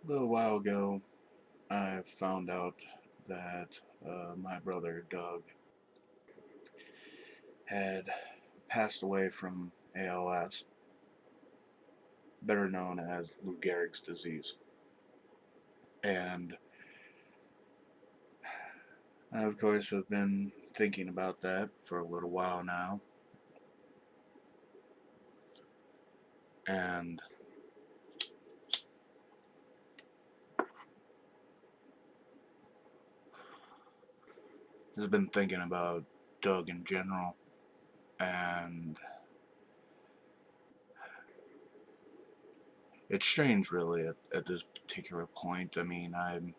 A little while ago, I found out that my brother Doug had passed away from ALS, better known as Lou Gehrig's disease. And I, of course, have been thinking about that for a little while now. And has been thinking about Doug in general. And it's strange, really, at this particular point. I mean, I'm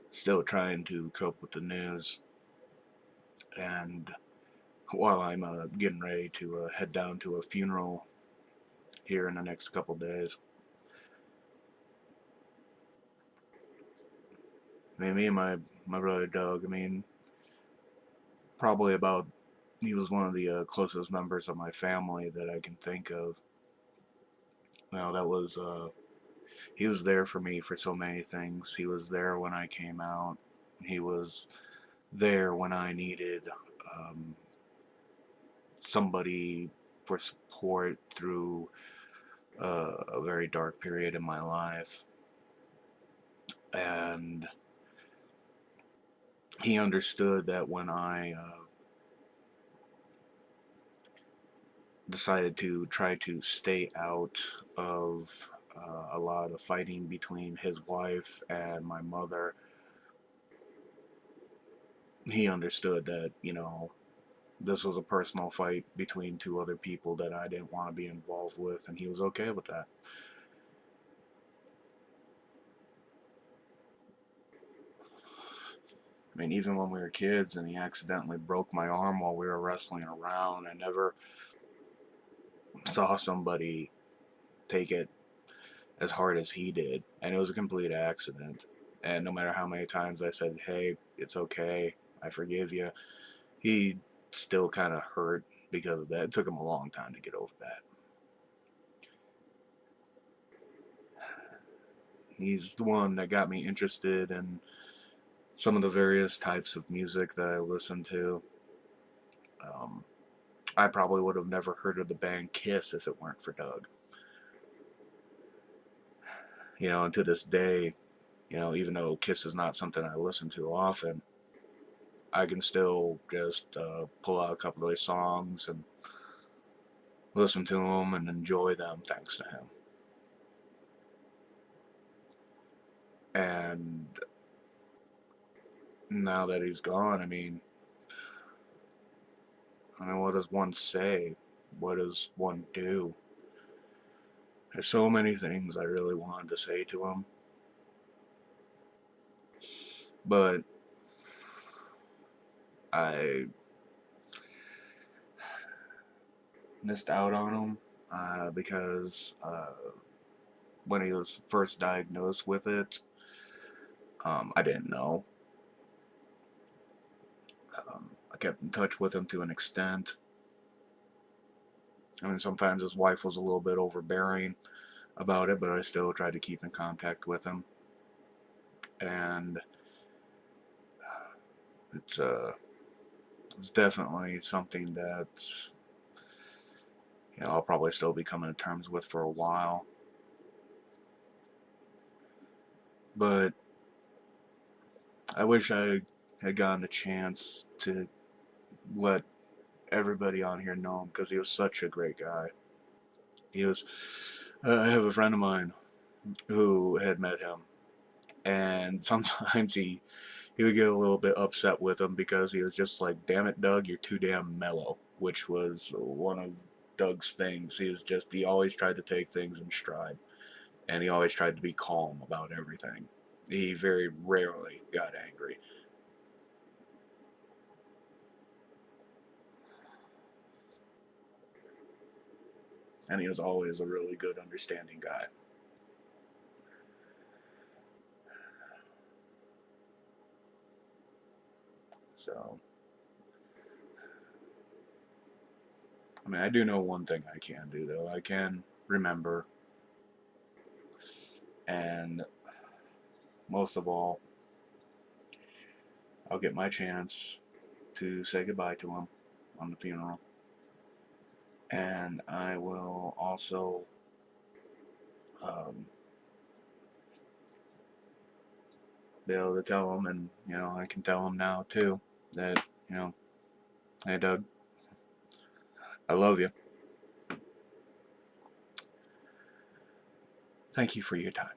still trying to cope with the news. And while I'm getting ready to head down to a funeral here in the next couple days. I mean, me and my brother Doug. I mean, probably about he was one of the closest members of my family that I can think of. That was he was there for me for so many things. He was there when I came out. He was there when I needed um, somebody for support through a very dark period in my life, and he understood that when I decided to try to stay out of a lot of fighting between his wife and my mother, he understood that, this was a personal fight between two other people that I didn't want to be involved with, and he was okay with that. I mean, even when we were kids and he accidentally broke my arm while we were wrestling around, I never saw somebody take it as hard as he did, and it was a complete accident. And no matter how many times I said, "Hey, it's okay, I forgive you," he still kind of hurt because of that. It took him a long time to get over that. He's the one that got me interested in some of the various types of music that I listen to. Um, I probably would have never heard of the band Kiss if it weren't for Doug. And to this day, even though Kiss is not something I listen to often, I can still just pull out a couple of their songs and listen to them and enjoy them thanks to him. And now that he's gone, what does one say? What does one do? There's so many things I really wanted to say to him, but I missed out on him because when he was first diagnosed with it, I didn't know. I kept in touch with him to an extent. I mean, sometimes his wife was a little bit overbearing about it, but I still tried to keep in contact with him. And it's it's definitely something that I'll probably still be coming to terms with for a while. But I wish I had gotten the chance to let everybody on here know him because he was such a great guy. He was. I have a friend of mine who had met him, and sometimes he would get a little bit upset with him because he was just like, "Damn it, Doug, you're too damn mellow," which was one of Doug's things. He always tried to take things in stride, and he always tried to be calm about everything. He very rarely got angry. And he was always a really good, understanding guy. So, I mean, I do know one thing I can do, though. I can remember And most of all, I'll get my chance to say goodbye to him on the funeral. And I will also be able to tell him, and I can tell him now too, that hey Doug, I love you. Thank you for your time.